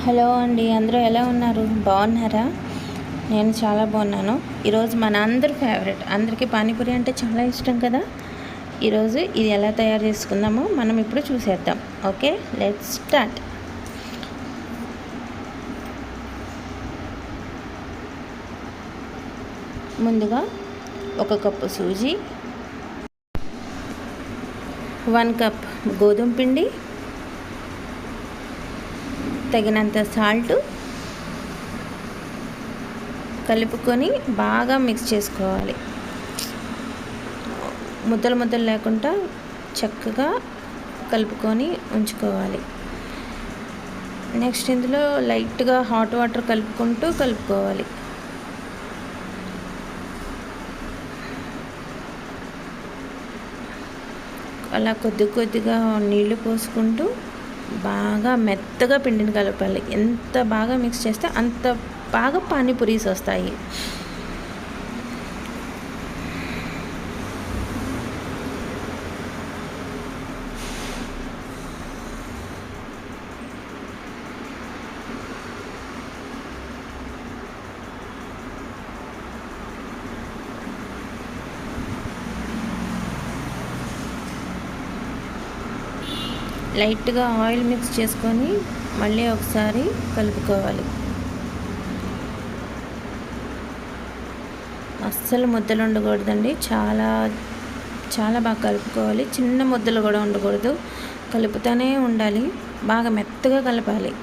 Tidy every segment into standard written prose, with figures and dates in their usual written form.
Hello అండి, అందరూ ఎలా ఉన్నారు? బాగున్నారా? నేను చాలా బాగున్నాను. ఈరోజు మన అందరి ఫేవరెట్, అందరికీ పానీపూరి అంటే చాలా ఇష్టం కదా. ఈరోజు ఇది ఎలా తయారు చేసుకుందామో మనం ఇప్పుడు చూసేద్దాం. Okay, let's start. ముందుగా 1 కప్పు సూజీ, 1 కప్ గోధుమ పిండి, తగినంత సాల్ట్ కలుపుకొని బాగా మిక్స్ చేసుకోవాలి. ముద్దలు లేకుండా చక్కగా కలుపుకొని ఉంచుకోవాలి. నెక్స్ట్ ఇందులో లైట్గా హాట్ వాటర్ కలుపుకోవాలి. అలా కొద్దిగా నీళ్లు పోసుకుంటూ బాగా మెత్తగా పిండిని కలపాలి. ఎంత బాగా మిక్స్ చేస్తే అంత బాగా పానీపూరీస్ వస్తాయి. లైట్గా ఆయిల్ మిక్స్ చేసుకొని మళ్ళీ ఒకసారి కలుపుకోవాలి. అస్సలు ముద్దలు ఉండకూడదండి, చాలా బాగా కలుపుకోవాలి. చిన్న ముద్దలు కూడా ఉండకూడదు, కలుపుతూనే ఉండాలి. బాగా మెత్తగా కలపాలి.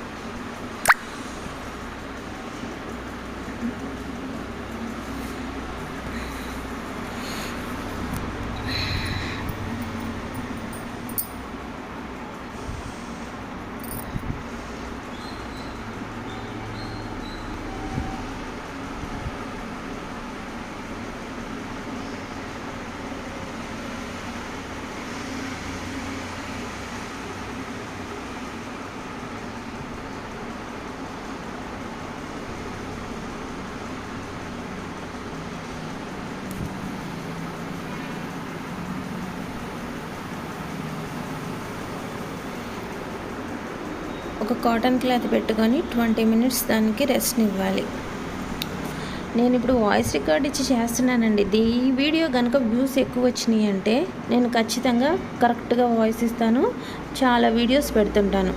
ఒక కాటన్ క్లాత్ పెట్టుకొని 20 మినిట్స్ దానికి రెస్ట్ ఇవ్వాలి. నేను ఇప్పుడు వాయిస్ రికార్డ్ ఇచ్చి చేస్తున్నానండి. ఈ వీడియో కనుక వ్యూస్ ఎక్కువ వచ్చినాయి అంటే నేను ఖచ్చితంగా కరెక్ట్గా వాయిస్ ఇస్తాను, చాలా వీడియోస్ పెడుతుంటాను.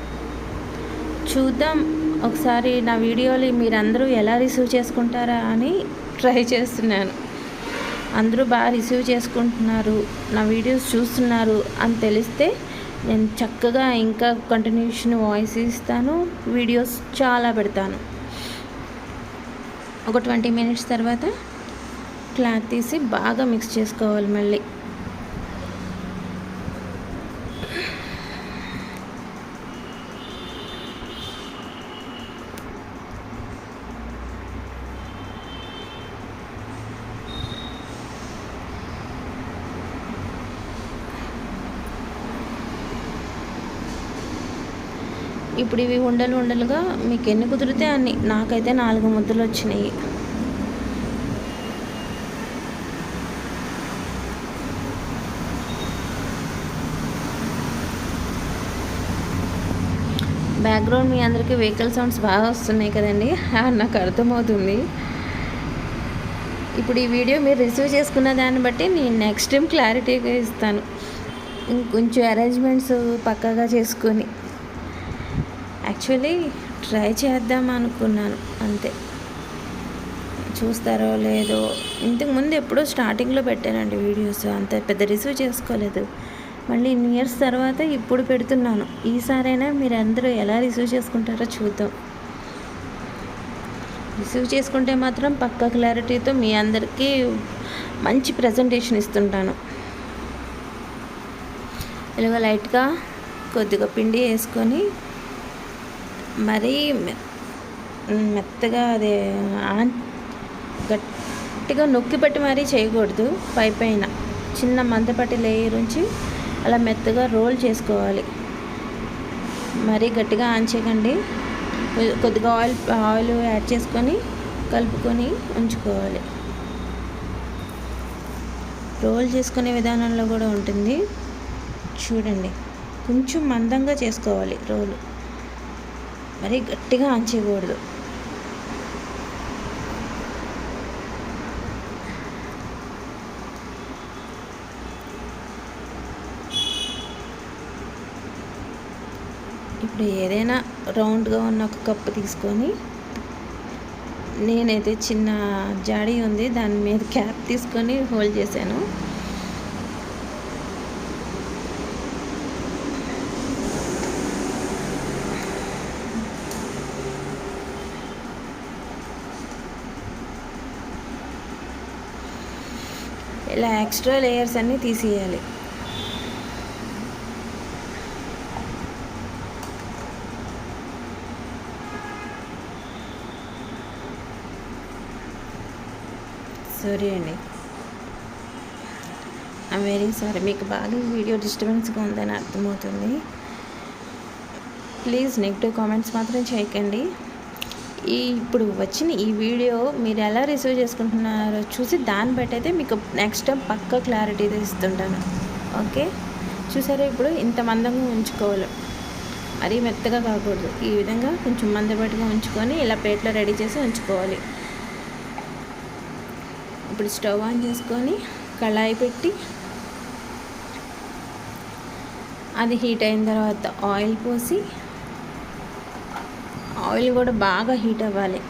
చూద్దాం ఒకసారి నా వీడియోలు మీరందరూ ఎలా రిసీవ్ చేసుకుంటారా అని ట్రై చేస్తున్నాను. అందరూ బాగా రిసీవ్ చేసుకుంటున్నారు, నా వీడియోస్ చూస్తున్నారు అని తెలిస్తే నేను చక్కగా ఇంకా కంటిన్యూషన్ వాయిస్ ఇస్తాను, వీడియోస్ చాలా పెడతాను. ఒక 20 మినిట్స్ తర్వాత క్లాత్ తీసి బాగా మిక్స్ చేసుకోవాలి. మళ్ళీ ఇప్పుడు ఇవి ఉండలుగా మీకు ఎన్ని కుదిరితే అన్ని. నాకైతే 4 ముద్దలు వచ్చినాయి. బ్యాక్గ్రౌండ్ మీ అందరికీ వెహికల్ సౌండ్స్ బాగా వస్తున్నాయి కదండి, నాకు అర్థమవుతుంది. ఇప్పుడు ఈ వీడియో మీరు రిసీవ్ చేసుకున్న దాన్ని బట్టి నేను నెక్స్ట్ టైం క్లారిటీగా ఇస్తాను, ఇంకొంచెం అరేంజ్మెంట్స్ పక్కాగా చేసుకొని. యాక్చువల్లీ ట్రై చేద్దాం అనుకున్నాను అంతే, చూస్తారో లేదో. ఇంతకుముందు ఎప్పుడో స్టార్టింగ్లో పెట్టానండి వీడియోస్, అంత పెద్ద రిసీవ్ చేసుకోలేదు. మళ్ళీ ఇన్ని ఇయర్స్ తర్వాత ఇప్పుడు పెడుతున్నాను. ఈసారైనా మీరు అందరూ ఎలా రిసీవ్ చేసుకుంటారో చూద్దాం. రిసీవ్ చేసుకుంటే మాత్రం పక్కా క్లారిటీతో మీ అందరికీ మంచి ప్రజెంటేషన్ ఇస్తుంటాను. ఇలాగ లైట్గా కొద్దిగా పిండి వేసుకొని మరీ మెత్తగా అదే గట్టిగా నొక్కి పట్టి మరీ చేయకూడదు. పైన చిన్న మందపట్టి లేయర్ ఉంచి అలా మెత్తగా రోల్ చేసుకోవాలి. మరీ గట్టిగా ఆన్ చేయకండి. కొద్దిగా ఆయిల్ యాడ్ చేసుకొని కలుపుకొని ఉంచుకోవాలి. రోల్ చేసుకునే విధానంలో కూడా ఉంటుంది చూడండి. కొంచెం మందంగా చేసుకోవాలి రోలు. మరీ గట్టిగా ఆన్ చేయకూడదు. ఇప్పుడు ఏదైనా రౌండ్గా ఉన్న ఒక కప్పు తీసుకొని, నేనైతే చిన్న జాడీ ఉంది దాని మీద క్యాప్ తీసుకొని హోల్డ్ చేశాను. ఇలా ఎక్స్ట్రా లేయర్స్ అన్నీ తీసేయాలి. సారీ అండి, ఐఎమ్ వెరీ సారీ. మీకు బాగా వీడియో డిస్టర్బెన్స్గా ఉందని అర్థమవుతుంది. ప్లీజ్ నెగిటివ్ కామెంట్స్ మాత్రం చేయకండి. ఇప్పుడు వచ్చిన ఈ వీడియో మీరు ఎలా రిసీవ్ చేసుకుంటున్నారో చూసి దాన్ని బట్టి అయితే మీకు నెక్స్ట్ టైం పక్కా క్లారిటీ ఇస్తుంటాను. ఓకే, చూసారా? ఇప్పుడు ఇంత మందంగా ఉంచుకోవాలి, మరీ మెత్తగా కాకూడదు. ఈ విధంగా కొంచెం మందపాటిగా ఉంచుకొని ఇలా ప్లేట్లో రెడీ చేసి ఉంచుకోవాలి. ఇప్పుడు స్టవ్ ఆన్ చేసుకొని కళాయి పెట్టి అది హీట్ అయిన తర్వాత ఆయిల్ పోసి, ఆయిల్ కూడా బాగా హీట్ అవ్వాలి.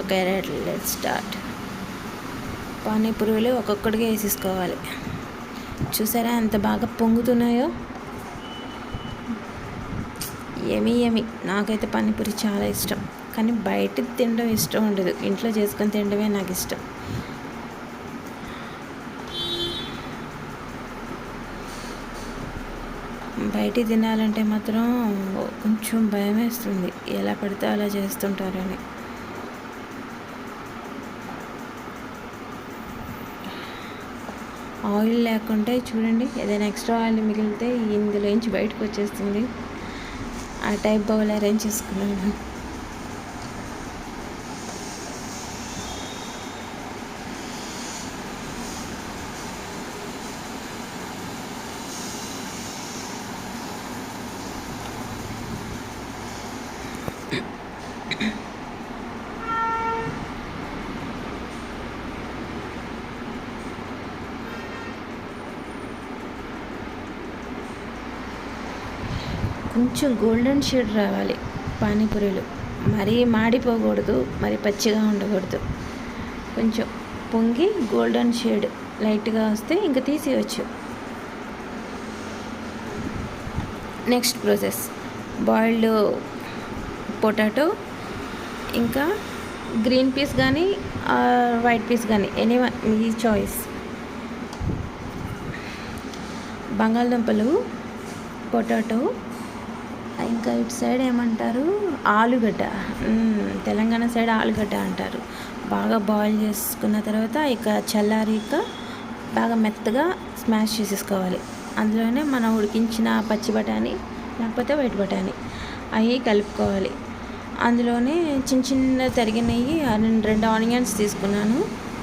Okay, let's start. పానీపూరీలు ఒక్కొక్కటిగా వేసేసుకోవాలి. చూసారా ఎంత బాగా పొంగుతున్నాయో? యమీ. నాకైతే పానీపూరి చాలా ఇష్టం, కానీ బయట తినడం ఇష్టం ఉండదు. ఇంట్లో చేసుకొని తినడమే నాకు ఇష్టం. బయట తినాలంటే మాత్రం కొంచెం భయం వేస్తుంది, ఎలా పడితే అలా చేస్తుంటారని. ఆయిల్ లేకుంటే చూడండి, ఏదైనా ఎక్స్ట్రా ఆయిల్ మిగిలితే ఇందులోంచి బయటకు వచ్చేస్తుంది. ఆ టైప్ బౌల్ అరేంజ్ చేసుకున్నాను. కొంచెం గోల్డెన్ షేడ్ రావాలి పానీపూరీలు. మరీ మాడిపోకూడదు, మరి పచ్చిగా ఉండకూడదు. కొంచెం పొంగి గోల్డెన్ షేడ్ లైట్గా వస్తే ఇంకా తీసేయచ్చు. నెక్స్ట్ ప్రాసెస్, బాయిల్డ్ పొటాటో, ఇంకా గ్రీన్ పీస్ కానీ వైట్ పీస్ కానీ, ఎనీవన్ మీ చాయిస్. బంగాళదుంపలు, పొటాటో, ఇంకా ఇటు సైడ్ ఏమంటారు, ఆలుగడ్డ. తెలంగాణ సైడ్ ఆలుగడ్డ అంటారు. బాగా బాయిల్ చేసుకున్న తర్వాత ఇక చల్లారిక బాగా మెత్తగా స్మాష్ చేసేసుకోవాలి. అందులోనే మనం ఉడికించిన పచ్చి బఠానీ లేకపోతే వైట్ బఠానీ అవి కలుపుకోవాలి. అందులోనే చిన్న తరిగినవి 2 ఆనియన్స్ తీసుకున్నాను.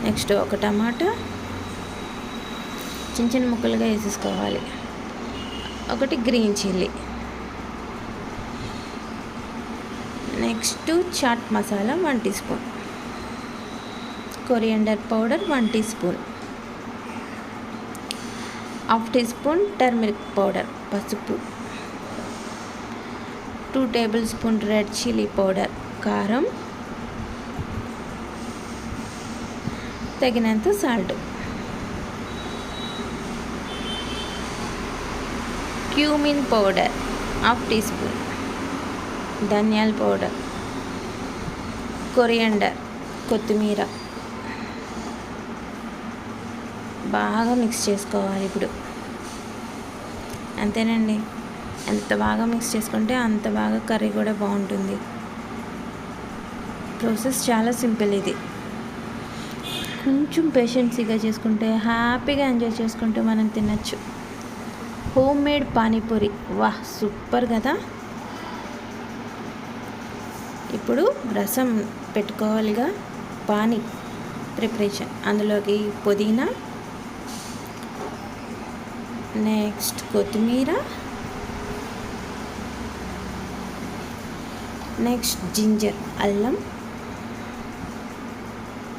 నెక్స్ట్ ఒక టమాటా చిన్న ముక్కలుగా వేసేసుకోవాలి. ఒకటి green chilli. Next chaat masala 1 teaspoon, coriander powder 1 teaspoon, 1/2 teaspoon turmeric powder పసుపు, 2 tablespoon red chilli powder కారం, తగినంత salt, cumin powder 1/2 teaspoon, ధనియాల పౌడర్, కొరియండర్ కొత్తిమీర. బాగా మిక్స్ చేసుకోవాలి. ఇప్పుడు అంతేనండి, ఎంత బాగా మిక్స్ చేసుకుంటే అంత బాగా కర్రీ కూడా బాగుంటుంది. ప్రాసెస్ చాలా సింపుల్. ఇది కొంచెం పేషెన్సీగా చేసుకుంటే, హ్యాపీగా ఎంజాయ్ చేసుకుంటూ మనం తినచ్చు. హోమ్ మేడ్ పానీపూరి, వాహ్ సూపర్ కదా. ఇప్పుడు రసం పెట్టుకోవాలిగా. పానీ ప్రిపరేషన్, అందులోకి పుదీనా, నెక్స్ట్ కొత్తిమీర, నెక్స్ట్ జింజర్, అల్లం,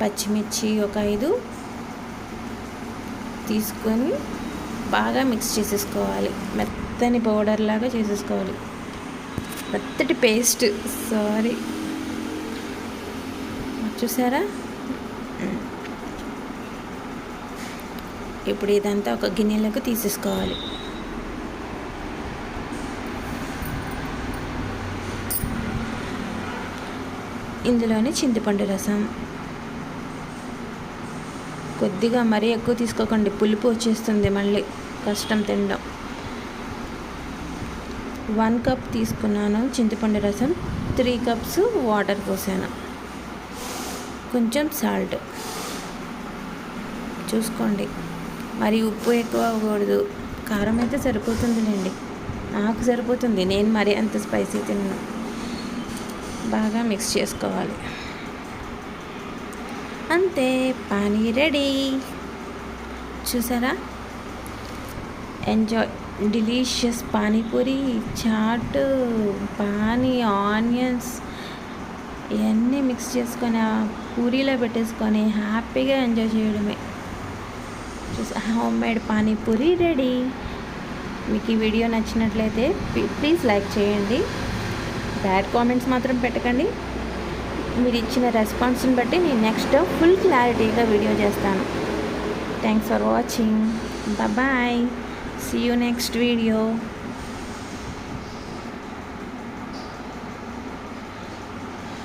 పచ్చిమిర్చి ఒక 5 తీసుకొని బాగా మిక్స్ చేసేసుకోవాలి. మెత్తని పౌడర్ లాగా చేసేసుకోవాలి, మెత్తటి పేస్ట్. చూసారా? ఇప్పుడు ఇదంతా ఒక గిన్నెలోకి తీసేసుకోవాలి. ఇందులోనే చింతపండు రసం కొద్దిగా, మరీ ఎక్కువ తీసుకోకండి, పులుపు వచ్చేస్తుంది, మళ్ళీ కష్టం తినడం. 1 కప్ తీసుకున్నాను చింతపండు రసం, 3 కప్స్ వాటర్ పోసాను. కొంచెం సాల్ట్ చూసుకోండి, మరి ఉప్పు ఎక్కువ అవ్వకూడదు. కారం అయితే సరిపోతుందిలేండి, నాకు సరిపోతుంది, నేను మరీ అంత స్పైసీ తిన్నాను. బాగా మిక్స్ చేసుకోవాలి. అంతే, పానీ రెడీ. చూసారా? Enjoy. Delicious panipuri, chaat, pani, onions ఇవన్నీ మిక్స్ చేసుకొని ఆ పూరీలో పెట్టేసుకొని హ్యాపీగా ఎంజాయ్ చేయడమే. Homemade panipuri ready. మీకు ఈ వీడియో నచ్చినట్లయితే ప్లీజ్ లైక్ చేయండి. బ్యాడ్ కామెంట్స్ మాత్రం పెట్టకండి. మీరు ఇచ్చిన రెస్పాన్స్ని బట్టి నేను నెక్స్ట్ ఫుల్ క్లారిటీగా వీడియో చేస్తాను. Thanks for watching. Bye. See you next video.